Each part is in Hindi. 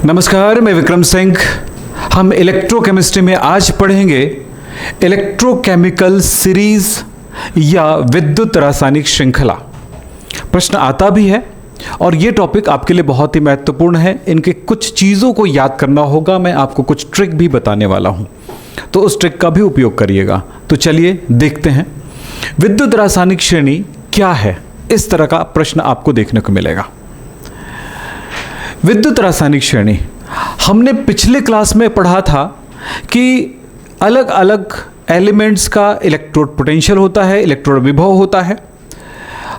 नमस्कार, मैं विक्रम सिंह। हम इलेक्ट्रोकेमिस्ट्री में आज पढ़ेंगे इलेक्ट्रोकेमिकल सीरीज या विद्युत रासायनिक श्रृंखला। प्रश्न आता भी है और ये टॉपिक आपके लिए बहुत ही महत्वपूर्ण है। इनके कुछ चीज़ों को याद करना होगा। मैं आपको कुछ ट्रिक भी बताने वाला हूँ, तो उस ट्रिक का भी उपयोग करिएगा। तो चलिए देखते हैं विद्युत रासायनिक श्रेणी क्या है। इस तरह का प्रश्न आपको देखने को मिलेगा। विद्युत रासायनिक श्रेणी हमने पिछले क्लास में पढ़ा था कि अलग अलग एलिमेंट्स का इलेक्ट्रोड पोटेंशियल होता है, इलेक्ट्रोड विभव होता है।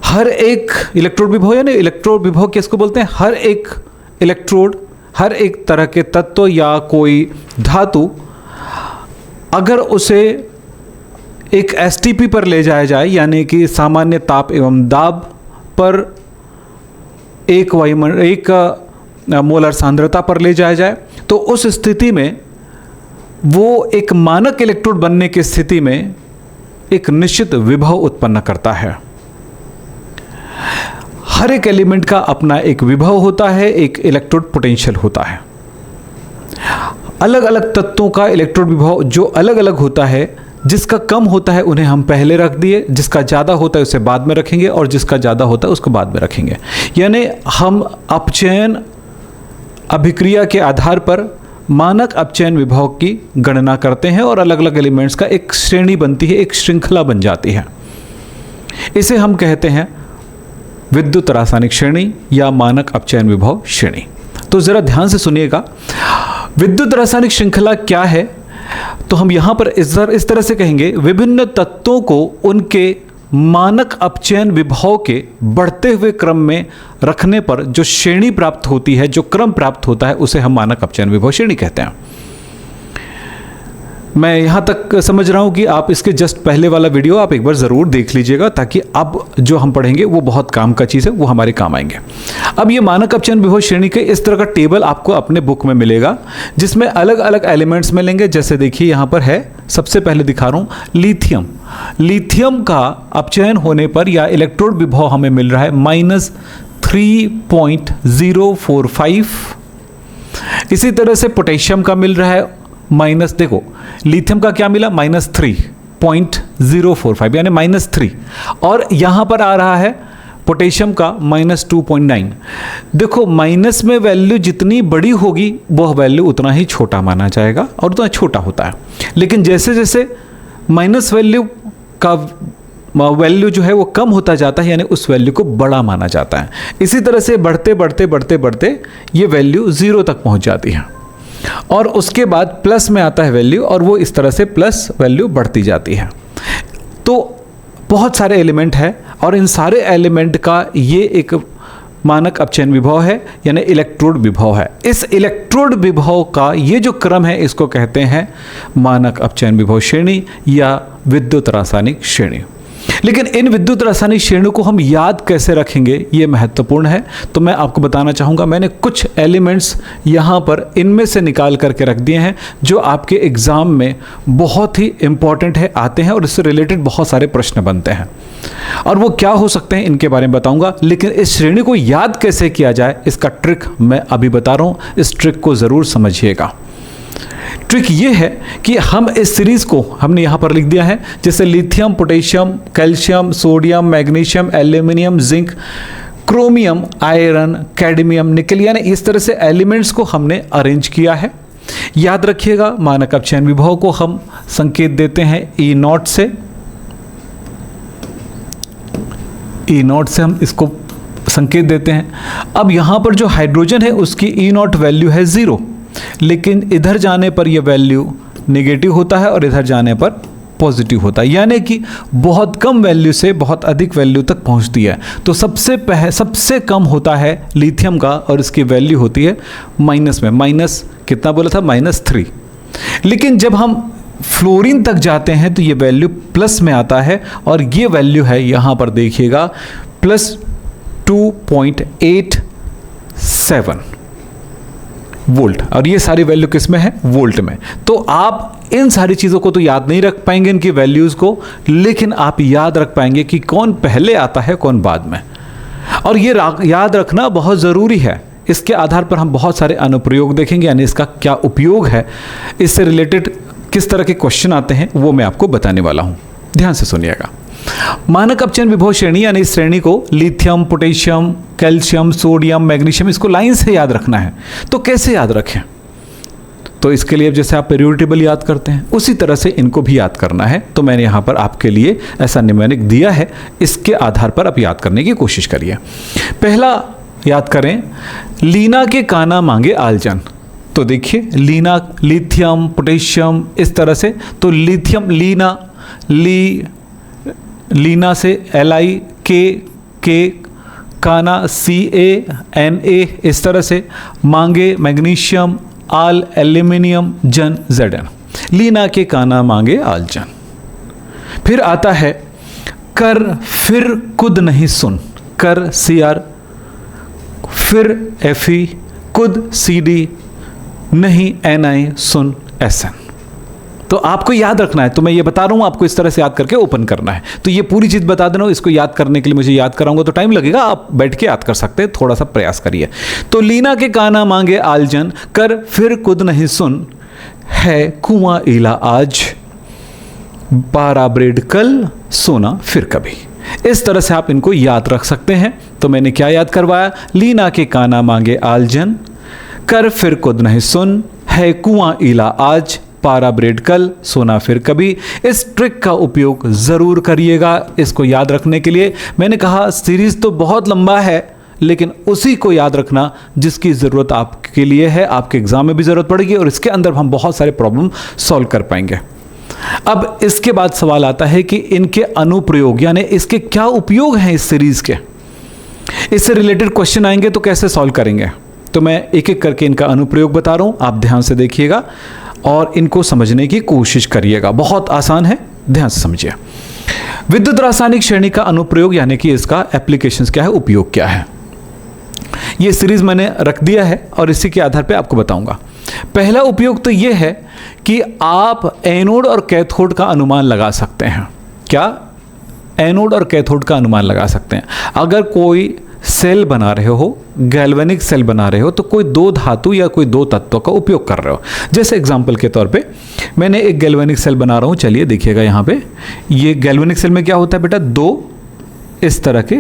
हर एक इलेक्ट्रोड विभव यानी इलेक्ट्रोड विभव किसको बोलते हैं? हर एक इलेक्ट्रोड, हर एक तरह के तत्व या कोई धातु अगर उसे एक एसटीपी पर ले जाया जाए, यानी कि सामान्य ताप एवं दाब पर एक मोलर सांद्रता पर ले जाया जाए, तो उस स्थिति में वो एक मानक इलेक्ट्रोड बनने की स्थिति में एक निश्चित विभव उत्पन्न करता है। हर एक एलिमेंट का अपना एक विभव होता है, एक इलेक्ट्रोड पोटेंशियल होता है। अलग अलग तत्वों का इलेक्ट्रोड विभव जो अलग अलग होता है, जिसका कम होता है उन्हें हम पहले रख दिए, जिसका ज़्यादा होता है उसे बाद में रखेंगे और जिसका ज़्यादा होता है उसको बाद में रखेंगे। यानी हम अपचयन अभिक्रिया के आधार पर मानक अपचयन विभव की गणना करते हैं और अलग अलग एलिमेंट्स का एक श्रेणी बनती है, एक श्रृंखला बन जाती है। इसे हम कहते हैं विद्युत रासायनिक श्रेणी या मानक अपचयन विभव श्रेणी। तो ज़रा ध्यान से सुनिएगा, विद्युत रासायनिक श्रृंखला क्या है। तो हम यहाँ पर इस तरह से कहेंगे, विभिन्न तत्वों को उनके मानक अपचयन विभव के बढ़ते हुए क्रम में रखने पर जो श्रेणी प्राप्त होती है, जो क्रम प्राप्त होता है, उसे हम मानक अपचयन विभव श्रेणी कहते हैं। मैं यहाँ तक समझ रहा हूँ कि आप इसके जस्ट पहले वाला वीडियो आप एक बार ज़रूर देख लीजिएगा, ताकि अब जो हम पढ़ेंगे वो बहुत काम का चीज़ है, वो हमारे काम आएंगे। अब ये मानक अपचयन विभव श्रेणी के इस तरह का टेबल आपको अपने बुक में मिलेगा, जिसमें अलग अलग एलिमेंट्स मिलेंगे। जैसे देखिए यहाँ पर है, सबसे पहले दिखा रहा हूँ लिथियम। लिथियम का अपचयन होने पर या इलेक्ट्रोड विभव हमें मिल रहा है -3.045। इसी तरह से पोटेशियम का मिल रहा है देखो लिथियम का क्या मिला, -3.045 यानी -3, और यहां पर आ रहा है पोटेशियम का -2.9। देखो माइनस में वैल्यू जितनी बड़ी होगी वह वैल्यू उतना ही छोटा माना जाएगा और उतना छोटा होता है। लेकिन जैसे जैसे माइनस वैल्यू का वैल्यू जो है वो कम होता जाता है, यानी उस वैल्यू को बड़ा माना जाता है। इसी तरह से बढ़ते बढ़ते बढ़ते बढ़ते ये वैल्यू 0 तक पहुंच जाती है और उसके बाद प्लस में आता है वैल्यू, और वो इस तरह से प्लस वैल्यू बढ़ती जाती है। तो बहुत सारे एलिमेंट हैं और इन सारे एलिमेंट का ये एक मानक अपचयन विभव है, यानी इलेक्ट्रोड विभव है। इस इलेक्ट्रोड विभव का ये जो क्रम है, इसको कहते हैं मानक अपचयन विभव श्रेणी या विद्युत रासायनिक श्रेणी। लेकिन इन विद्युत रासायनिक श्रेणियों को हम याद कैसे रखेंगे, ये महत्वपूर्ण है। तो मैं आपको बताना चाहूँगा, मैंने कुछ एलिमेंट्स यहाँ पर इनमें से निकाल करके रख दिए हैं जो आपके एग्ज़ाम में बहुत ही इम्पॉर्टेंट है, आते हैं और इससे रिलेटेड बहुत सारे प्रश्न बनते हैं। और वो क्या हो सकते हैं इनके बारे में बताऊँगा। लेकिन इस श्रेणी को याद कैसे किया जाए, इसका ट्रिक मैं अभी बता रहा हूँ। इस ट्रिक को ज़रूर समझिएगा। ट्रिक ये है कि हम इस सीरीज़ को हमने यहाँ पर लिख दिया है, जैसे lithium, potassium, calcium, sodium, magnesium, aluminium, zinc, chromium, iron, cadmium, निकल, यानी इस तरह से एलिमेंट्स को हमने अरेंज किया है। याद रखिएगा, मानक अपचयन विभव को हम संकेत देते हैं E0 से। E0 से हम इसको संकेत देते हैं। अब यहाँ पर जो हाइड्रोजन है उसकी E0 वैल्यू है 0, लेकिन इधर जाने पर यह वैल्यू नेगेटिव होता है और इधर जाने पर पॉजिटिव होता है, यानी कि बहुत कम वैल्यू से बहुत अधिक वैल्यू तक पहुंचती है। तो सबसे कम होता है लिथियम का और इसकी वैल्यू होती है माइनस में, माइनस कितना बोला था, -3। लेकिन जब हम फ्लोरीन तक जाते हैं तो ये वैल्यू प्लस में आता है और ये वैल्यू है यहाँ पर देखिएगा +2.87 वोल्ट, और ये सारी वैल्यू किस में है, वोल्ट में। तो आप इन सारी चीज़ों को तो याद नहीं रख पाएंगे, इनकी वैल्यूज़ को, लेकिन आप याद रख पाएंगे कि कौन पहले आता है कौन बाद में। और ये याद रखना बहुत ज़रूरी है, इसके आधार पर हम बहुत सारे अनुप्रयोग देखेंगे, यानी इसका क्या उपयोग है, इससे रिलेटेड किस तरह के क्वेश्चन आते हैं वो मैं आपको बताने वाला हूँ। ध्यान से सुनिएगा। मानक अपचयन विभव श्रेणी, यानी इस श्रेणी को lithium, potassium, calcium, sodium, magnesium, इसको लाइन से याद रखना है। तो कैसे याद रखें? तो इसके लिए जैसे आप पीरियोडिक टेबल याद करते हैं उसी तरह से इनको भी याद करना है। तो मैंने यहाँ पर आपके लिए ऐसा निम्नलिखित दिया है, इसके आधार पर आप याद करने की कोशिश करिए। पहला याद करें, लीना के काना मांगे आलजन। तो देखिए लीना, लिथियम, पोटेशियम, इस तरह से। तो लिथियम, लीना, लीना से Li, के, काना CaNa, इस तरह से। मांगे मैग्नीशियम, आल एल्यूमिनियम, जन Zn। लीना के काना मांगे आलजन। फिर आता है कर फिर कुद नहीं सुन, कर Cr, फिर Fe, कुद Cd, नहीं Ni, सुन Sn। तो आपको याद रखना है, तो मैं ये बता रहा हूँ आपको, इस तरह से याद करके ओपन करना है। तो ये पूरी चीज़ बता देना, इसको याद करने के लिए मुझे याद कराऊंगा तो टाइम लगेगा, आप बैठ के याद कर सकते हैं, थोड़ा सा प्रयास करिए। तो लीना के काना मांगे आलजन, कर फिर कुद नहीं सुन, है कुआं ईला आज, पारा ब्रेड कल, सोना फिर कभी। इस तरह से आप इनको याद रख सकते हैं। तो मैंने क्या याद करवाया? लीना के काना मांगे आलजन, कर फिर कुद नहीं सुन, है कुआं ईला आज, पारा ब्रेड कल, सोना फिर कभी। इस ट्रिक का उपयोग ज़रूर करिएगा इसको याद रखने के लिए। मैंने कहा सीरीज़ तो बहुत लंबा है, लेकिन उसी को याद रखना जिसकी ज़रूरत आपके लिए है, आपके एग्ज़ाम में भी ज़रूरत पड़ेगी और इसके अंदर हम बहुत सारे प्रॉब्लम सॉल्व कर पाएंगे। अब इसके बाद सवाल आता है कि इनके अनुप्रयोग, यानी इसके क्या उपयोग हैं इस सीरीज़ के, इससे रिलेटेड क्वेश्चन आएंगे तो कैसे सॉल्व करेंगे। तो मैं एक एक करके इनका अनुप्रयोग बता रहा हूँ, आप ध्यान से देखिएगा और इनको समझने की कोशिश करिएगा। बहुत आसान है, ध्यान से समझिए। विद्युत रासायनिक श्रेणी का अनुप्रयोग, यानी कि इसका एप्लीकेशंस क्या है, उपयोग क्या है, ये सीरीज मैंने रख दिया है और इसी के आधार पे आपको बताऊंगा। पहला उपयोग तो ये है कि आप एनोड और कैथोड का अनुमान लगा सकते हैं। क्या? एनोड और कैथोड का अनुमान लगा सकते हैं। अगर कोई सेल बना रहे हो, गैल्वेनिक सेल बना रहे हो, तो कोई दो धातु या कोई दो तत्वों का उपयोग कर रहे हो। जैसे एग्जांपल के तौर पे मैंने एक गैल्वेनिक सेल बना रहा हूँ, चलिए देखिएगा यहाँ पे। ये गैल्वेनिक सेल में क्या होता है बेटा, दो इस तरह के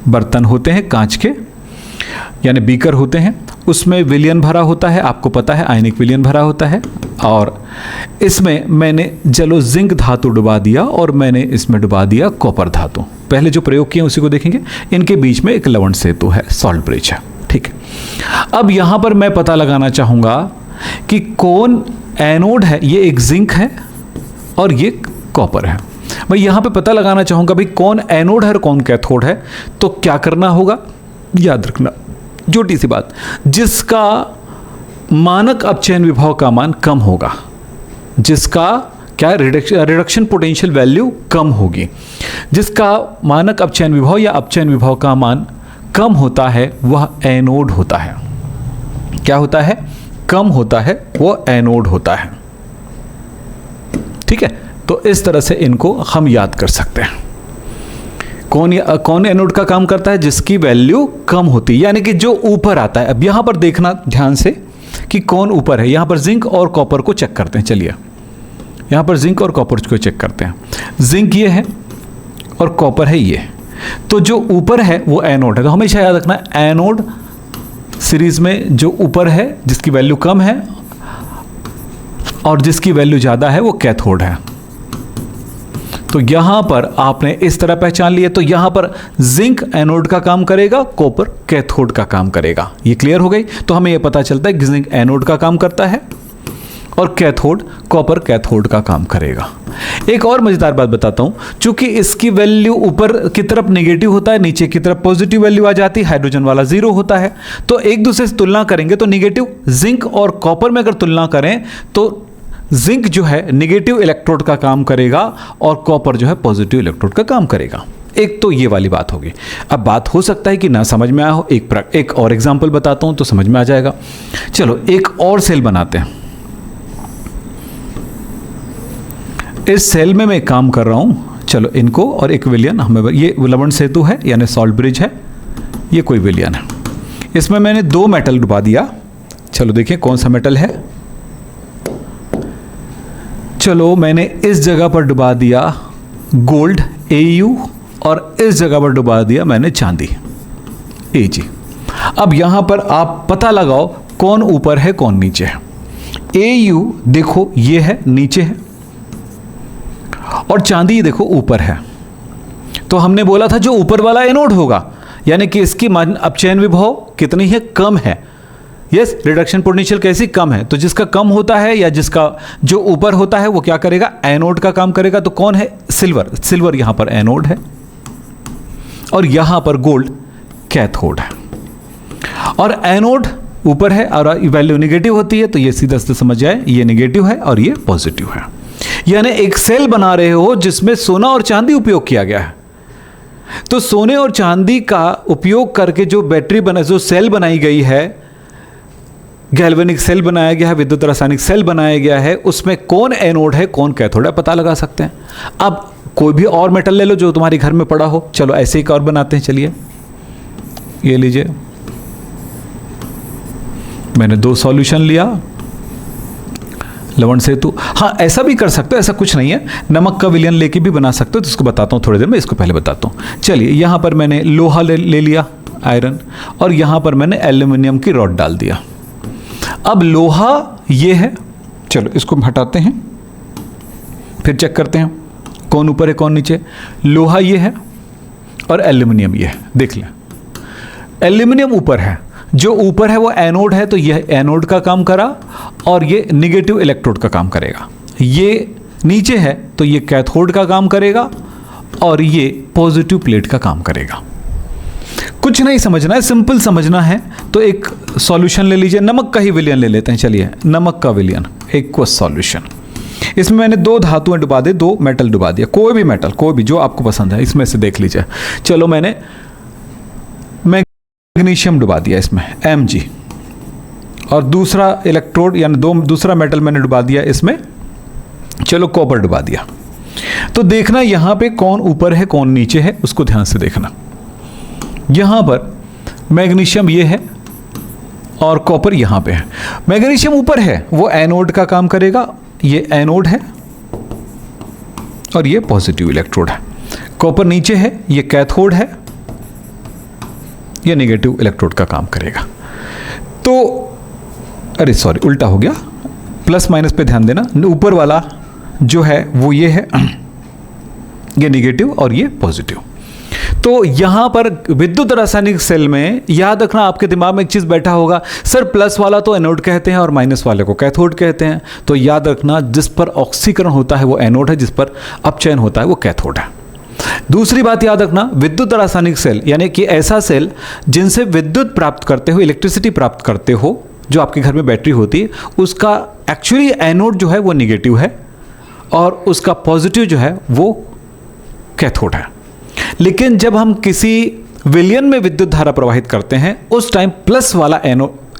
बर्तन होते हैं कांच के, यानी बीकर होते हैं, उसमें विलयन भरा होता है, आपको पता है आयनिक विलयन भरा होता है, और इसमें मैंने चलो जिंक धातु डुबा दिया और मैंने इसमें डुबा दिया कॉपर धातु। पहले जो प्रयोग किए उसी को देखेंगे। इनके बीच में एक लवण सेतु है, सॉल्ट ब्रिज है, ठीक है। अब यहाँ पर मैं पता लगाना चाहूँगा कि कौन एनोड है, ये एक जिंक है और ये कॉपर है। मैं यहाँ पे पता लगाना चाहूँगा भाई कौन एनोड है और कौन कैथोड है। तो क्या करना होगा, याद रखना छोटी सी बात, जिसका मानक अपचयन विभव का मान कम होगा, जिसका क्या रिडक्शन पोटेंशियल वैल्यू कम होगी, जिसका मानक अपचयन विभव या अपचयन विभव का मान कम होता है वह एनोड होता है। क्या होता है? कम होता है, वो एनोड होता है। ठीक है, तो इस तरह से इनको हम याद कर सकते हैं। कौन एनोड का काम करता है? जिसकी वैल्यू कम होती है, यानी कि जो ऊपर आता है। अब यहां पर देखना ध्यान से कि कौन ऊपर है। यहां पर जिंक और कॉपर को चेक करते हैं। चलिए यहां पर जिंक और कॉपर को चेक करते हैं। जिंक ये है और कॉपर है ये, तो जो ऊपर है वो एनोड है। तो हमेशा याद रखना एनोड सीरीज में जो ऊपर है जिसकी वैल्यू कम है और जिसकी वैल्यू ज़्यादा है वो कैथोड है। तो यहां पर आपने इस तरह पहचान लिया। तो यहां पर जिंक एनोड का काम करेगा, कॉपर कैथोड का काम करेगा। ये क्लियर हो गई। तो हमें यह पता चलता है कि जिंक एनोड का काम करता है और कैथोड कॉपर कैथोड का काम करेगा। एक और मजेदार बात बताता हूं, चूंकि इसकी वैल्यू ऊपर की तरफ नेगेटिव होता है, नीचे की तरफ पॉजिटिव वैल्यू आ जाती है, हाइड्रोजन वाला 0 होता है। तो एक दूसरे से तुलना करेंगे तो नेगेटिव जिंक और कॉपर में अगर तुलना करें तो जिंक जो है नेगेटिव इलेक्ट्रोड का काम करेगा और कॉपर जो है पॉजिटिव इलेक्ट्रोड का काम करेगा। एक तो ये वाली बात होगी। अब बात हो सकता है कि ना समझ में आया हो, एक और एग्जांपल बताता हूं तो समझ में आ जाएगा। चलो एक और सेल बनाते हैं। इस सेल में मैं काम कर रहा हूं, चलो इनको और एक विलयन हमें, ये लवण सेतु है यानी सॉल्ट ब्रिज है, ये कोई विलयन है। इसमें मैंने 2 मेटल डुबा दिया। चलो देखिए कौन सा मेटल है। चलो मैंने इस जगह पर डुबा दिया गोल्ड AU और इस जगह पर डुबा दिया मैंने चांदी AG। अब यहां पर आप पता लगाओ कौन ऊपर है कौन नीचे है। AU देखो ये है नीचे है और चांदी देखो ऊपर है। तो हमने बोला था जो ऊपर वाला एनोड होगा, यानी कि इसकी अपचयन विभव कितनी है, कम है। यस, रिडक्शन पोटेंशियल कैसी, कम है। तो जिसका कम होता है या जिसका जो ऊपर होता है वो क्या करेगा, एनोड का काम करेगा। तो कौन है, सिल्वर। सिल्वर यहां पर एनोड है और यहां पर गोल्ड कैथोड है। और एनोड ऊपर है और वैल्यू नेगेटिव होती है, तो ये सीधा सीधा समझ जाए ये नेगेटिव है और ये पॉजिटिव है। यानी एक सेल बना रहे हो जिसमें सोना और चांदी उपयोग किया गया है। तो सोने और चांदी का उपयोग करके जो बैटरी बना, जो सेल बनाई गई है, गैल्वेनिक सेल बनाया गया है, विद्युत रासायनिक सेल बनाया गया है, उसमें कौन एनोड है कौन कैथोड है पता लगा सकते हैं। अब कोई भी और मेटल ले लो जो तुम्हारे घर में पड़ा हो। चलो ऐसे एक और बनाते हैं। चलिए ये लीजिए, मैंने 2 सॉल्यूशन लिया लवण सेतु। हाँ ऐसा भी कर सकते हो, ऐसा कुछ नहीं है, नमक का विलयन लेके भी बना सकते हो। तो इसको बताता हूँ थोड़ी देर में, इसको पहले बताता हूँ। चलिए यहाँ पर मैंने लोहा ले लिया, आयरन, और यहाँ पर मैंने एल्यूमिनियम की रॉड डाल दिया। अब लोहा ये है, चलो इसको हटाते हैं, फिर चेक करते हैं कौन ऊपर है कौन नीचे। लोहा ये है और एल्यूमिनियम ये है। देख लें, एल्यूमिनियम ऊपर है, जो ऊपर है वो एनोड है, तो यह एनोड का काम करा और ये नेगेटिव इलेक्ट्रोड का काम करेगा। ये नीचे है तो ये कैथोड का काम करेगा और ये पॉजिटिव प्लेट का काम करेगा। कुछ नहीं समझना है, सिंपल समझना है। तो एक सॉल्यूशन ले लीजिए, नमक का ही विलयन ले लेते हैं। चलिए नमक का विलयन एक्वस सॉल्यूशन। इसमें मैंने 2 धातुएं डुबा दी, 2 मेटल डुबा दिया, कोई भी मेटल, कोई भी जो आपको पसंद है इसमें से देख लीजिए। चलो मैंने मैग्नीशियम डुबा दिया इसमें Mg, और दूसरा इलेक्ट्रोड यानी दूसरा मेटल मैंने डुबा दिया इसमें, चलो कॉपर डुबा दिया। तो देखना यहां पे कौन ऊपर है कौन नीचे है, उसको ध्यान से देखना। यहां पर मैग्नीशियम ये है और कॉपर यहां पे है। मैग्नीशियम ऊपर है, वो एनोड का काम करेगा, ये एनोड है और ये पॉजिटिव इलेक्ट्रोड है। कॉपर नीचे है, ये कैथोड है, ये नेगेटिव इलेक्ट्रोड का काम करेगा। तो अरे सॉरी उल्टा हो गया, प्लस माइनस पे ध्यान देना। ऊपर वाला जो है वो ये है, ये नेगेटिव और ये पॉजिटिव। तो यहां पर विद्युत रासायनिक सेल में याद रखना, आपके दिमाग में एक चीज बैठा होगा, सर प्लस वाला तो एनोड कहते हैं और माइनस वाले को कैथोड कहते हैं। तो याद रखना, जिस पर ऑक्सीकरण होता है वो एनोड है, जिस पर अपचयन होता है वो कैथोड है। दूसरी बात याद रखना, विद्युत रासायनिक सेल यानी कि ऐसा सेल जिनसे विद्युत प्राप्त करते हो, इलेक्ट्रिसिटी प्राप्त करते हो, जो आपके घर में बैटरी होती है, उसका एक्चुअली एनोड जो है वो नेगेटिव है और उसका पॉजिटिव जो है वो कैथोड है। लेकिन जब हम किसी विलयन में विद्युत धारा प्रवाहित करते हैं उस टाइम प्लस वाला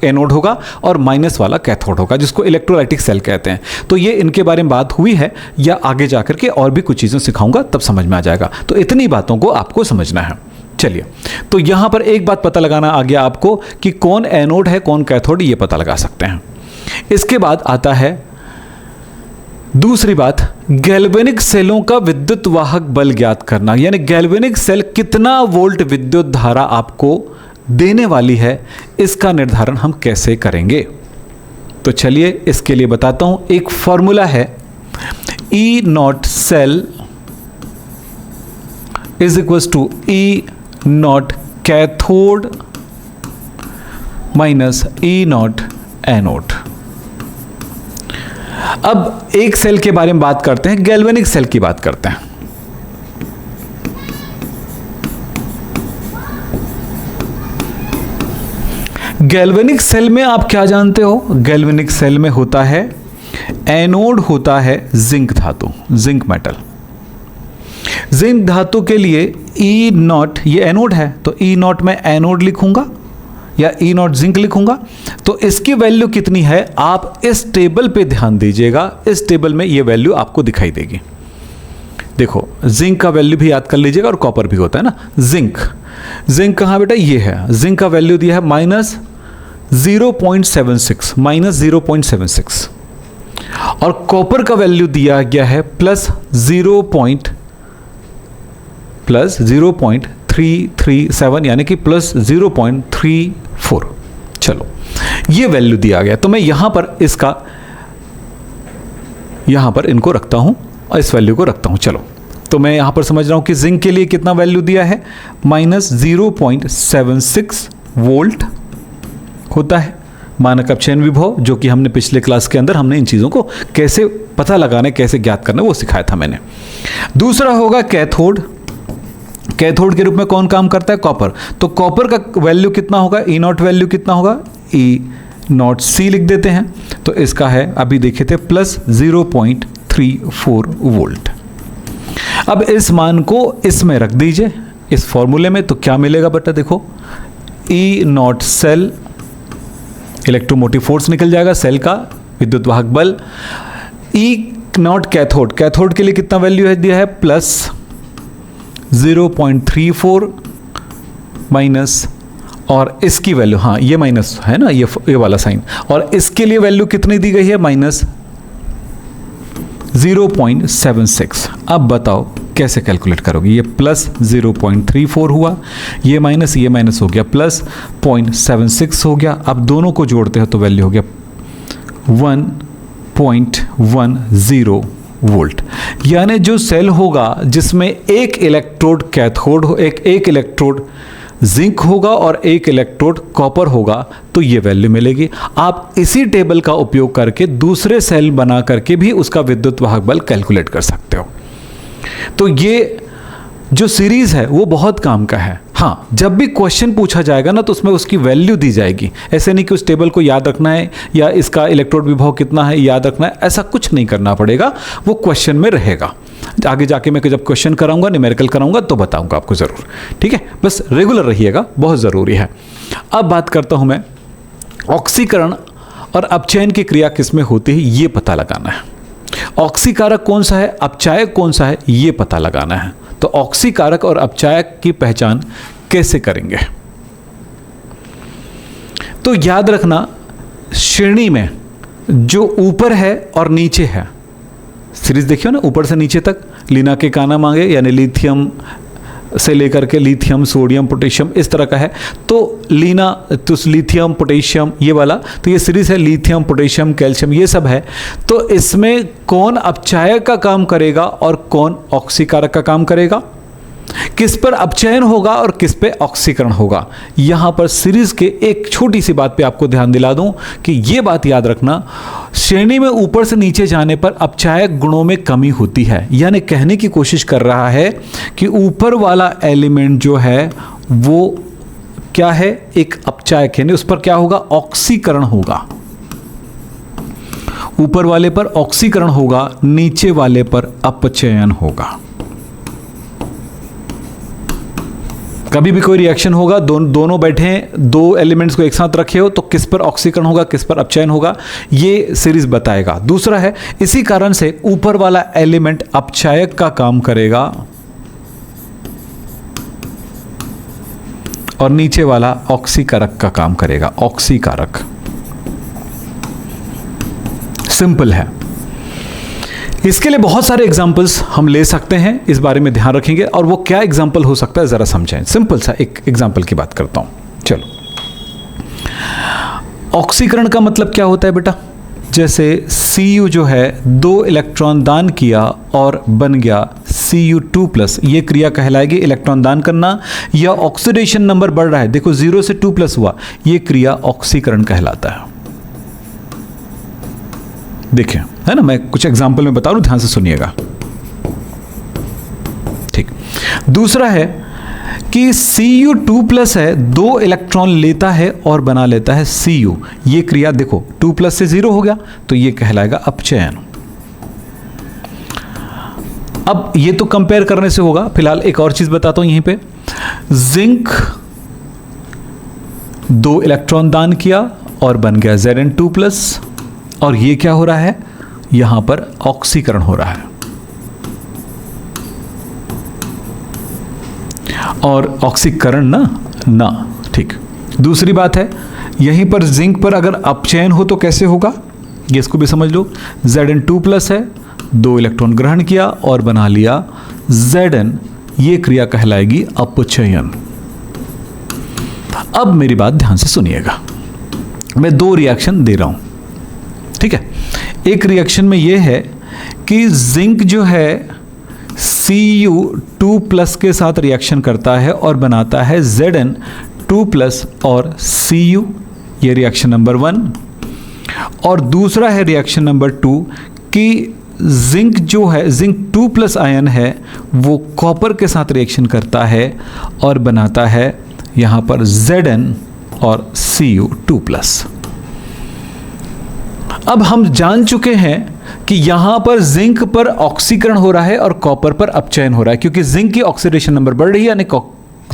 एनोड होगा और माइनस वाला कैथोड होगा, जिसको इलेक्ट्रोलाइटिक सेल कहते हैं। तो ये इनके बारे में बात हुई है, या आगे जाकर के और भी कुछ चीज़ें सिखाऊंगा तब समझ में आ जाएगा। तो इतनी बातों को आपको समझना है। चलिए, तो यहां पर एक बात पता लगाना आ गया आपको कि कौन एनोड है कौन कैथोड, ये पता लगा सकते हैं। इसके बाद आता है दूसरी बात, गैल्वेनिक सेलों का विद्युत वाहक बल ज्ञात करना, यानी गैल्वेनिक सेल कितना वोल्ट विद्युत धारा आपको देने वाली है, इसका निर्धारण हम कैसे करेंगे। तो चलिए इसके लिए बताता हूं, एक फॉर्मूला है, E naught cell is equal to E naught cathode minus E naught anode. अब एक सेल के बारे में बात करते हैं, गैल्वेनिक सेल की बात करते हैं। गैल्वेनिक सेल में आप क्या जानते हो, गैल्वेनिक सेल में होता है एनोड, होता है जिंक धातु, जिंक मेटल। जिंक धातु के लिए E नॉट, ये एनोड है तो E नॉट में एनोड लिखूंगा या E नॉट जिंक लिखूंगा। तो इसकी वैल्यू कितनी है, आप इस टेबल पे ध्यान दीजिएगा। इस टेबल में ये वैल्यू आपको दिखाई देगी। देखो जिंक का वैल्यू भी याद कर लीजिएगा, और कॉपर भी होता है ना। जिंक जिंक कहाँ बेटा, ये है, जिंक का वैल्यू दिया है -0.76, -0.76, और कॉपर का वैल्यू दिया गया है +0.337, यानी कि +0.34। चलो ये वैल्यू दिया गया, तो मैं यहां पर इनको रखता हूं और इस वैल्यू को रखता हूं। चलो, तो मैं यहां पर समझ रहा हूं कि जिंक के लिए कितना वैल्यू दिया है, -0.76 वोल्ट होता है मानक अपचयन विभव, जो कि हमने पिछले क्लास के अंदर हमने इन चीज़ों को कैसे पता लगाने, कैसे ज्ञात करना वो सिखाया था मैंने। दूसरा होगा कैथोड। कैथोड के रूप में कौन काम करता है, कॉपर। तो कॉपर का वैल्यू कितना होगा, ई नॉट वैल्यू कितना होगा, E0C लिख देते हैं। तो इसका है, अभी देखे थे, +0.34 वोल्ट। अब इस मान को इसमें रख दीजिए इस फॉर्मूले में, तो क्या मिलेगा बेटा, देखो E0 सेल, इलेक्ट्रोमोटिव फोर्स निकल जाएगा, सेल का विद्युत वाहक बल। E0 कैथोड, कैथोड के लिए कितना वैल्यू है दिया है, +0.34 माइनस, और इसकी वैल्यू, हाँ ये माइनस है ना, ये वाला साइन, और इसके लिए वैल्यू कितनी दी गई है, -0.76। अब बताओ कैसे कैलकुलेट करोगे, ये +0.34 हुआ, ये माइनस हो गया, +0.76 हो गया। अब दोनों को जोड़ते हो तो वैल्यू हो गया 1.10 वोल्ट। यानी जो सेल होगा जिसमें एक इलेक्ट्रोड कैथोड हो, एक इलेक्ट्रोड जिंक होगा और एक इलेक्ट्रोड कॉपर होगा, तो ये वैल्यू मिलेगी। आप इसी टेबल का उपयोग करके दूसरे सेल बना करके भी उसका विद्युत वाहक बल कैलकुलेट कर सकते हो। तो ये जो सीरीज है वो बहुत काम का है। हाँ, जब भी क्वेश्चन पूछा जाएगा ना, तो उसमें उसकी वैल्यू दी जाएगी। ऐसे नहीं कि उस टेबल को याद रखना है या इसका इलेक्ट्रोड विभव कितना है याद रखना है, ऐसा कुछ नहीं करना पड़ेगा, वो क्वेश्चन में रहेगा। आगे जाके मैं जब क्वेश्चन कराऊंगा, न्यूमेरिकल कराऊंगा, तो बताऊंगा आपको ज़रूर, ठीक है। बस रेगुलर रहिएगा, बहुत ज़रूरी है। अब बात करता हूं मैं, ऑक्सीकरण और अपचयन की क्रिया किसमें होती है ये पता लगाना है। ऑक्सीकारक कौन सा है, अपचायक कौन सा है, ये पता लगाना है। तो ऑक्सीकारक और अपचायक की पहचान कैसे करेंगे, तो याद रखना, श्रेणी में जो ऊपर है और नीचे है, सीरीज देखियो ना, ऊपर से नीचे तक, लीना के काना मांगे, यानी लिथियम से लेकर के लिथियम, सोडियम, पोटेशियम, इस तरह का है। तो लीना, तो लिथियम, पोटेशियम, ये वाला, तो ये सीरीज है, लिथियम, पोटेशियम, कैल्शियम, ये सब है। तो इसमें कौन अपचायक का काम करेगा और कौन ऑक्सीकारक का काम करेगा, किस पर अपचयन होगा और किस पे ऑक्सीकरण होगा। यहां पर सीरीज के एक छोटी सी बात पे आपको ध्यान दिला दूं कि ये बात याद रखना, श्रेणी में ऊपर से नीचे जाने पर अपचायक गुणों में कमी होती है। यानी कहने की कोशिश कर रहा है कि ऊपर वाला एलिमेंट जो है वो क्या है, एक अपचायक है, उस पर क्या होगा, ऑक्सीकरण होगा। ऊपर वाले पर ऑक्सीकरण होगा, नीचे वाले पर अपचयन होगा। कभी भी कोई रिएक्शन होगा, दोनों बैठे हैं, दो एलिमेंट्स को एक साथ रखे हो, तो किस पर ऑक्सीकरण होगा, किस पर अपचयन होगा, ये सीरीज बताएगा। दूसरा है, इसी कारण से ऊपर वाला एलिमेंट अपचायक का काम करेगा और नीचे वाला ऑक्सीकारक का काम करेगा, ऑक्सीकारक। सिंपल है। इसके लिए बहुत सारे एग्जाम्पल्स हम ले सकते हैं, इस बारे में ध्यान रखेंगे। और वो क्या एग्जाम्पल हो सकता है जरा समझें। सिंपल सा एक एग्जाम्पल की बात करता हूं। चलो, ऑक्सीकरण का मतलब क्या होता है बेटा, जैसे Cu जो है 2 इलेक्ट्रॉन दान किया और बन गया Cu2+, ये क्रिया कहलाएगी इलेक्ट्रॉन दान करना, या ऑक्सीडेशन नंबर बढ़ रहा है, देखो 0 से 2+ हुआ, ये क्रिया ऑक्सीकरण कहलाता है। देखिए, है ना, मैं कुछ एग्जाम्पल में बता रहा हूं, ध्यान से सुनिएगा, ठीक। दूसरा है कि Cu2+ है, 2 इलेक्ट्रॉन लेता है और बना लेता है Cu, ये क्रिया देखो 2+ से 0 हो गया, तो ये कहलाएगा अपचयन। अब ये तो कंपेयर करने से होगा, फिलहाल एक और चीज बताता हूं यहीं पे। जिंक 2 इलेक्ट्रॉन दान किया और बन गया Zn2+, और ये क्या हो रहा है, यहां पर ऑक्सीकरण हो रहा है। और ऑक्सीकरण ना, ठीक। दूसरी बात है, यहीं पर जिंक पर अगर अपचयन हो तो कैसे होगा, ये इसको भी समझ लो। Zn2+ है, 2 इलेक्ट्रॉन ग्रहण किया और बना लिया Zn, ये क्रिया कहलाएगी अपचयन। अब मेरी बात ध्यान से सुनिएगा, मैं 2 रिएक्शन दे रहा हूं, ठीक है। एक रिएक्शन में यह है कि जिंक जो है Cu2+ के साथ रिएक्शन करता है और बनाता है Zn2+ और Cu, ये रिएक्शन नंबर 1। और दूसरा है रिएक्शन नंबर 2 कि जिंक जो है, जिंक 2+ आयन है, वो कॉपर के साथ रिएक्शन करता है और बनाता है यहाँ पर Zn और Cu2+। अब हम जान चुके हैं कि यहाँ पर जिंक पर ऑक्सीकरण हो रहा है और कॉपर पर अपचयन हो रहा है, क्योंकि जिंक की ऑक्सीडेशन नंबर बढ़ रही है, यानी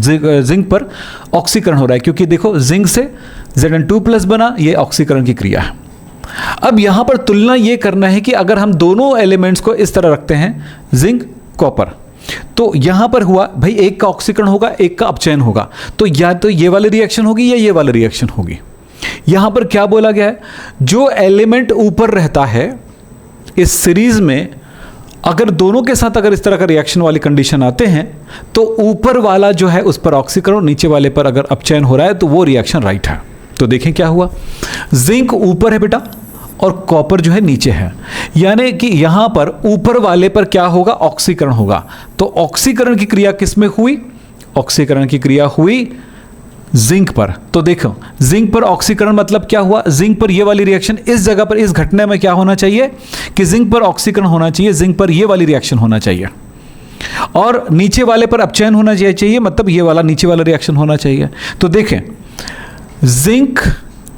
जिंक पर ऑक्सीकरण हो रहा है, क्योंकि देखो जिंक से Zn2+ बना, ये ऑक्सीकरण की क्रिया है। अब यहाँ पर तुलना ये करना है कि अगर हम दोनों एलिमेंट्स को इस तरह रखते हैं, जिंक कॉपर, तो यहाँ पर हुआ भाई एक का ऑक्सीकरण होगा, एक का अपचयन होगा, तो या तो ये वाली रिएक्शन होगी या ये वाली रिएक्शन होगी। यहाँ पर क्या बोला गया है, जो एलिमेंट ऊपर रहता है इस सीरीज में, अगर दोनों के साथ अगर इस तरह का रिएक्शन वाली कंडीशन आते हैं तो ऊपर वाला जो है उस पर ऑक्सीकरण, नीचे वाले पर अगर अपचयन हो रहा है तो वो रिएक्शन राइट है। तो देखें क्या हुआ, जिंक ऊपर है बेटा और कॉपर जो है नीचे है, यानी कि यहां पर ऊपर वाले पर क्या होगा, ऑक्सीकरण होगा। तो ऑक्सीकरण की क्रिया किस में हुई, ऑक्सीकरण की क्रिया हुई जिंक पर। तो देखो जिंक पर ऑक्सीकरण मतलब क्या हुआ, जिंक पर ये वाली रिएक्शन, इस जगह पर इस घटना में क्या होना चाहिए कि जिंक पर ऑक्सीकरण होना चाहिए, जिंक पर ये वाली रिएक्शन होना चाहिए, और नीचे वाले पर अपचयन होना चाहिए, मतलब ये वाला नीचे वाला रिएक्शन होना चाहिए। तो देखें जिंक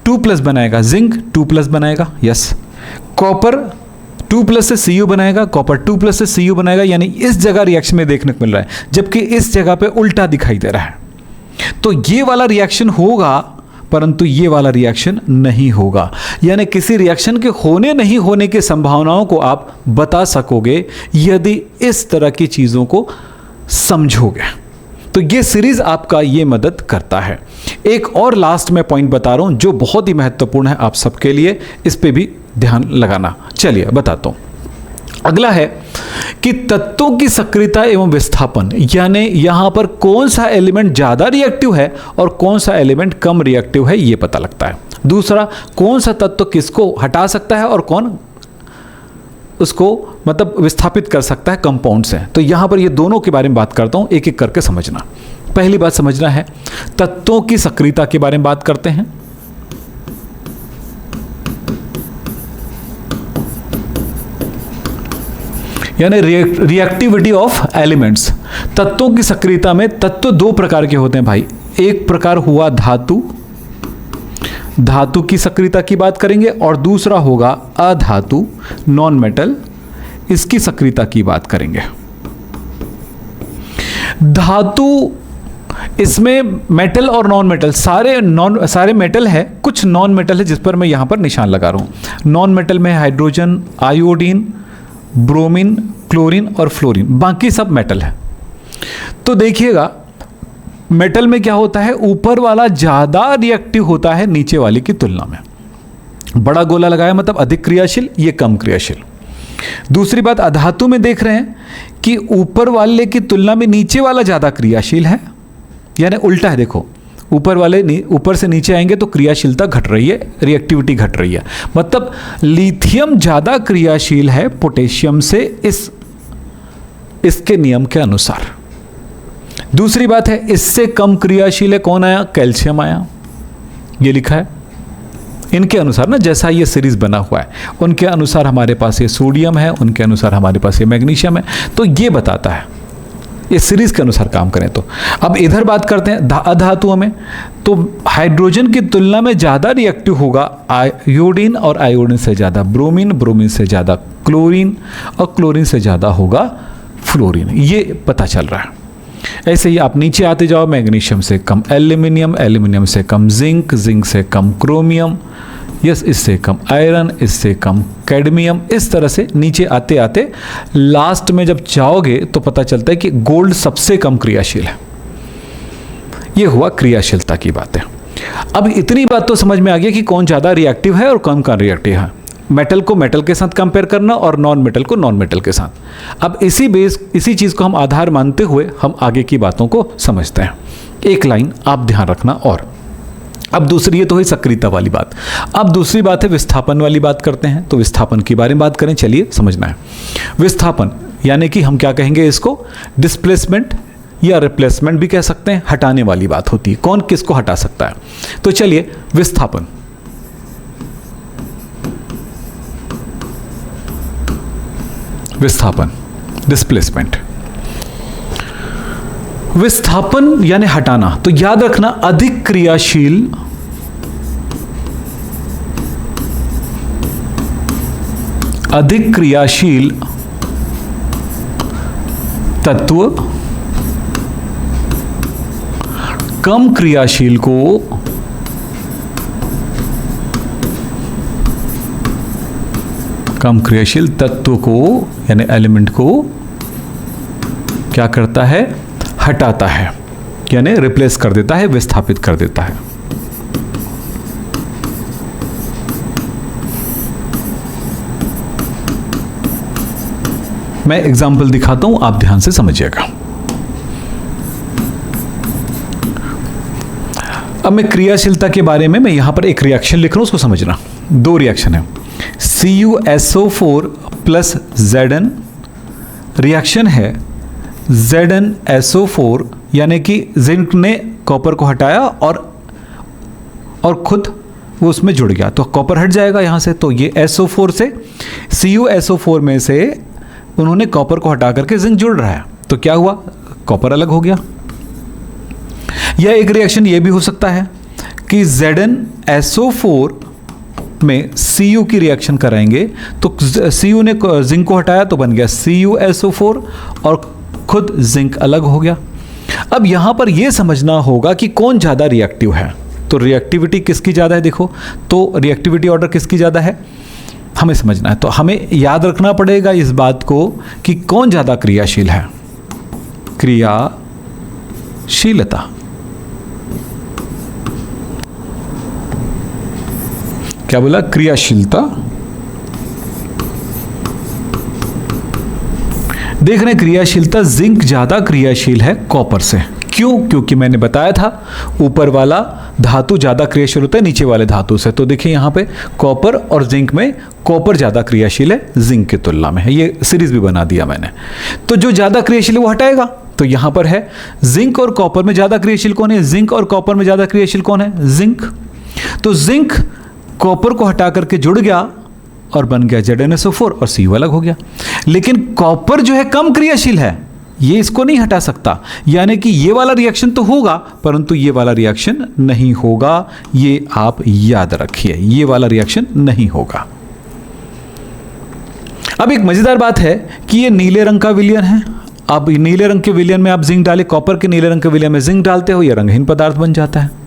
2+ बनाएगा, जिंक 2+ बनाएगा, यस। कॉपर 2+ से Cu बनाएगा, कॉपर 2+ से Cu बनाएगा, यानी इस जगह रिएक्शन में देखने को मिल रहा है, जबकि इस जगह पे उल्टा दिखाई दे रहा है। तो ये वाला रिएक्शन होगा परंतु ये वाला रिएक्शन नहीं होगा, यानी किसी रिएक्शन के होने नहीं होने की संभावनाओं को आप बता सकोगे यदि इस तरह की चीजों को समझोगे। तो ये सीरीज आपका ये मदद करता है। एक और लास्ट में पॉइंट बता रहा हूं जो बहुत ही महत्वपूर्ण है आप सबके लिए, इस पे भी ध्यान लगाना। चलिए बताता हूं। अगला है कि तत्वों की सक्रियता एवं विस्थापन, यानी यहां पर कौन सा एलिमेंट ज्यादा रिएक्टिव है और कौन सा एलिमेंट कम रिएक्टिव है, यह पता लगता है। दूसरा, कौन सा तत्व किसको हटा सकता है और कौन उसको मतलब विस्थापित कर सकता है कंपाउंड से। तो यहां पर ये दोनों के बारे में बात करता हूं, एक एक करके समझना। पहली बात समझना है, तत्वों की सक्रियता के बारे में बात करते हैं। यानी रिएक्टिविटी ऑफ एलिमेंट्स। तत्वों की सक्रियता में तत्व 2 प्रकार के होते हैं भाई। एक प्रकार हुआ धातु, धातु की सक्रियता की बात करेंगे, और दूसरा होगा अधातु, नॉन मेटल, इसकी सक्रियता की बात करेंगे। धातु, इसमें मेटल और नॉन मेटल सारे मेटल है, कुछ नॉन मेटल है जिस पर मैं यहां पर निशान लगा रहा हूं। नॉन मेटल में हाइड्रोजन, आयोडीन, ब्रोमीन, क्लोरीन और फ्लोरीन, बाकी सब मेटल है। तो देखिएगा मेटल में क्या होता है, ऊपर वाला ज्यादा रिएक्टिव होता है नीचे वाले की तुलना में। बड़ा गोला लगाया मतलब अधिक क्रियाशील, ये कम क्रियाशील। दूसरी बात, अधातु में देख रहे हैं कि ऊपर वाले की तुलना में नीचे वाला ज्यादा क्रियाशील है, यानी उल्टा है। देखो ऊपर वाले ऊपर से नीचे आएंगे तो क्रियाशीलता घट रही है, रिएक्टिविटी घट रही है। मतलब लिथियम ज्यादा क्रियाशील है पोटेशियम से, इसके नियम के अनुसार। दूसरी बात है, इससे कम क्रियाशील है कौन आया, कैल्शियम आया, ये लिखा है इनके अनुसार ना, जैसा ये सीरीज बना हुआ है उनके अनुसार हमारे पास ये सोडियम है, उनके अनुसार हमारे पास ये मैग्नीशियम है। तो ये बताता है इस सीरीज के अनुसार काम करें। तो अब इधर बात करते हैं अधातुओं में। तो हाइड्रोजन की तुलना में ज़्यादा रिएक्टिव होगा आयोडीन, और आयोडीन से ज़्यादा ब्रोमीन, ब्रोमीन से ज़्यादा क्लोरीन, और क्लोरीन से ज़्यादा होगा फ्लोरीन, ये पता चल रहा है। ऐसे ही आप नीचे आते जाओ, मैग्नीशियम से कम एल्यूमिनियम, एल्यूमिनियम से कम जिंक, जिंक से कम क्रोमियम, यस, इससे कम आयरन, इससे कम कैडमियम। इस तरह से नीचे आते आते लास्ट में जब जाओगे तो पता चलता है कि गोल्ड सबसे कम क्रियाशील है। ये हुआ क्रियाशीलता की बातें। अब इतनी बात तो समझ में आ गया कि कौन ज़्यादा रिएक्टिव है और कौन कौन रिएक्टिव है। मेटल को मेटल के साथ कंपेयर करना और नॉन मेटल को नॉन मेटल के साथ। अब इसी चीज़ को हम आधार मानते हुए हम आगे की बातों को समझते हैं। एक लाइन आप ध्यान रखना। और अब दूसरी, ये तो है सक्रियता वाली बात। अब दूसरी बात है विस्थापन वाली बात करते हैं। तो विस्थापन के बारे में बात करें, चलिए समझना है। विस्थापन यानी कि हम क्या कहेंगे इसको, डिस्प्लेसमेंट या रिप्लेसमेंट भी कह सकते हैं, हटाने वाली बात होती है, कौन किसको हटा सकता है। तो चलिए विस्थापन, विस्थापन, डिस्प्लेसमेंट। विस्थापन यानी हटाना, तो याद रखना अधिक क्रियाशील तत्व कम क्रियाशील को कम क्रियाशील तत्व को यानी एलिमेंट को क्या करता है, हटाता है, यानी रिप्लेस कर देता है, विस्थापित कर देता है। मैं एग्जाम्पल दिखाता हूं, आप ध्यान से समझिएगा। अब मैं क्रियाशीलता के बारे में, मैं यहां पर एक रिएक्शन लिख रहा हूं, उसको समझना। दो रिएक्शन है, CuSO4 प्लस Zn, रिएक्शन है ZnSO4, यानी कि जिंक ने कॉपर को हटाया और खुद वो उसमें जुड़ गया, तो कॉपर हट जाएगा यहां से। तो ये SO4 से, CuSO4 में से उन्होंने कॉपर को हटा करके जिंक जुड़ रहा है, तो क्या हुआ, कॉपर अलग हो गया। या एक रिएक्शन ये भी हो सकता है कि ZnSO4 में Cu की रिएक्शन कराएंगे, तो Cu ने जिंक को हटाया तो बन गया CuSO4 और खुद जिंक अलग हो गया। अब यहां पर यह समझना होगा कि कौन ज़्यादा रिएक्टिव है। तो रिएक्टिविटी किसकी ज़्यादा है, देखो तो रिएक्टिविटी ऑर्डर किसकी ज़्यादा है, हमें समझना है। तो हमें याद रखना पड़ेगा इस बात को कि कौन ज़्यादा क्रियाशील है, क्रियाशीलता। क्या बोला, क्रियाशीलता। देख रहे हैं क्रियाशीलता, जिंक ज्यादा क्रियाशील है कॉपर से। क्यों, क्योंकि मैंने बताया था ऊपर वाला धातु ज्यादा क्रियाशील होता है नीचे वाले धातु से। तो देखिए यहां पे कॉपर और जिंक में कॉपर ज्यादा क्रियाशील है जिंक की तुलना में, ये सीरीज भी बना दिया मैंने। तो जो ज्यादा क्रियाशील है वो हटाएगा, तो यहां पर है जिंक और कॉपर में ज्यादा क्रियाशील कौन है, जिंक और कॉपर में ज्यादा क्रियाशील कौन है, जिंक। तो जिंक कॉपर को हटा करके जुड़ गया और बन गया ZnSO4 और Cu अलग हो गया। लेकिन कॉपर जो है कम क्रियाशील है, ये इसको नहीं हटा सकता, यानी कि ये वाला रिएक्शन तो होगा परंतु ये वाला रिएक्शन नहीं होगा। ये आप याद रखिए, ये वाला रिएक्शन नहीं होगा। अब एक मजेदार बात है कि ये नीले रंग का विलयन है। अब नीले रंग के विलयन में आप जिंक डाले, कॉपर के नीले रंग के विलयन में जिंक डालते हो, ये रंगहीन पदार्थ बन जाता है।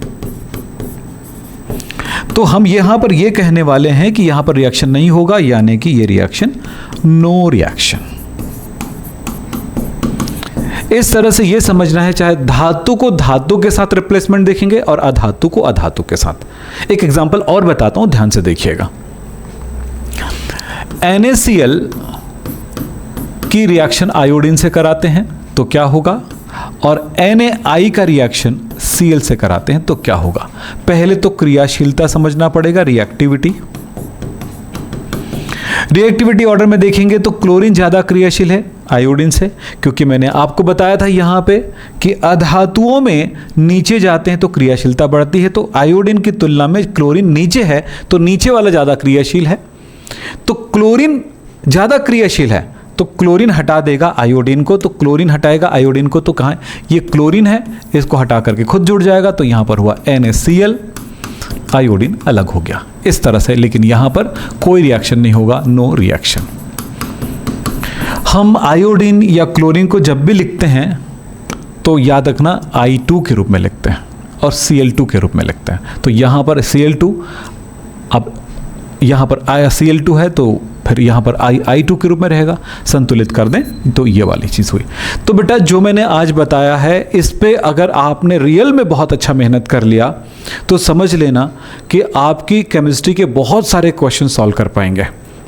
तो हम यहां पर यह कहने वाले हैं कि यहां पर रिएक्शन नहीं होगा, यानी कि यह रिएक्शन नो रिएक्शन। इस तरह से यह समझना है, चाहे धातु को धातु के साथ रिप्लेसमेंट देखेंगे और अधातु को अधातु के साथ। एक एग्जांपल और बताता हूं, ध्यान से देखिएगा। NaCl की रिएक्शन आयोडीन से कराते हैं तो क्या होगा, और NaI का रिएक्शन Cl से कराते हैं तो क्या होगा। पहले तो क्रियाशीलता समझना पड़ेगा, रिएक्टिविटी। रिएक्टिविटी ऑर्डर में देखेंगे तो क्लोरीन ज्यादा क्रियाशील है आयोडीन से, क्योंकि मैंने आपको बताया था यहां पे कि अधातुओं में नीचे जाते हैं तो क्रियाशीलता बढ़ती है। तो आयोडीन की तुलना में क्लोरीन नीचे है तो नीचे वाला ज्यादा क्रियाशील है। तो क्लोरीन ज्यादा क्रियाशील है तो क्लोरीन हटा देगा आयोडीन को, तो क्लोरीन हटाएगा आयोडीन को, तो कहाँ है, ये क्लोरीन है, इसको हटा करके खुद जुड़ जाएगा, तो यहां पर हुआ NaCl, आयोडीन अलग हो गया इस तरह से। लेकिन यहां पर कोई रिएक्शन नहीं होगा, नो रिएक्शन। हम आयोडीन या क्लोरीन को जब भी लिखते हैं तो याद रखना I2 के रूप में लिखते हैं और Cl2 के रूप में लिखते हैं। तो यहां पर Cl2, अब यहां पर Cl2 है तो फिर यहाँ पर I2 के रूप में रहेगा, संतुलित कर दें तो ये वाली चीज़ हुई। तो बेटा जो मैंने आज बताया है इस पे अगर आपने रियल में बहुत अच्छा मेहनत कर लिया तो समझ लेना कि आपकी केमिस्ट्री के बहुत सारे क्वेश्चन सॉल्व कर पाएंगे।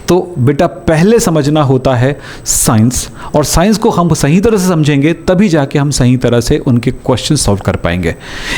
तो बेटा पहले समझना होता है साइंस, और साइंस को हम सही तरह से समझेंगे तभी जाके हम सही तरह से उनके क्वेश्चन सॉल्व कर पाएंगे।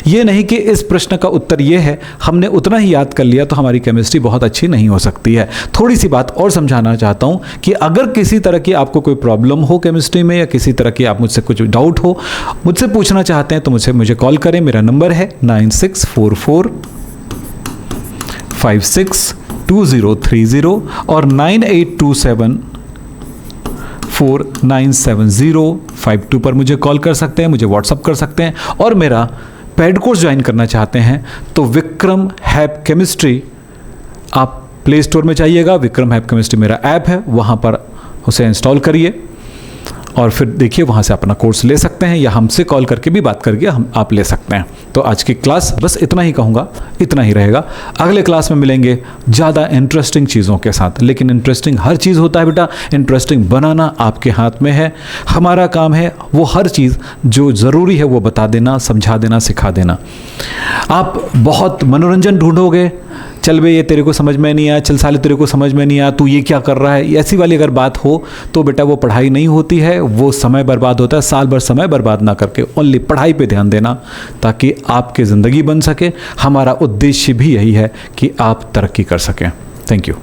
ये नहीं कि इस प्रश्न का उत्तर ये है, हमने उतना ही याद कर लिया तो हमारी केमिस्ट्री बहुत अच्छी नहीं हो सकती है। थोड़ी सी बात और समझाना चाहता हूँ कि अगर किसी तरह की आपको कोई प्रॉब्लम हो केमिस्ट्री में या किसी तरह की आप मुझसे कुछ डाउट हो, मुझसे पूछना चाहते हैं तो मुझे कॉल करें। मेरा नंबर है 9644562030 और 9827497052 पर मुझे कॉल कर सकते हैं, मुझे व्हाट्सअप कर सकते हैं। और मेरा पेड कोर्स ज्वाइन करना चाहते हैं तो विक्रम हैप केमिस्ट्री, आप प्ले स्टोर में जाइएगा, विक्रम हैप केमिस्ट्री मेरा ऐप है, वहाँ पर उसे इंस्टॉल करिए और फिर देखिए वहाँ से अपना कोर्स ले सकते हैं, या हमसे कॉल करके भी बात करके आप ले सकते हैं। तो आज की क्लास बस इतना ही कहूँगा, इतना ही रहेगा। अगले क्लास में मिलेंगे ज़्यादा इंटरेस्टिंग चीज़ों के साथ। लेकिन इंटरेस्टिंग हर चीज़ होता है बेटा, इंटरेस्टिंग बनाना आपके हाथ में है। हमारा काम है वो हर चीज़ जो ज़रूरी है वो बता देना, समझा देना, सिखा देना। आप बहुत मनोरंजन ढूंढोगे, चल बे ये तेरे को समझ में नहीं आया, चल साले तेरे को समझ में नहीं आया, तू ये क्या कर रहा है, ऐसी वाली अगर बात हो तो बेटा वो पढ़ाई नहीं होती है, वो समय बर्बाद होता है। साल भर समय बर्बाद ना करके ओनली पढ़ाई पे ध्यान देना ताकि आपकी ज़िंदगी बन सके। हमारा उद्देश्य भी यही है कि आप तरक्की कर सकें। Thank you.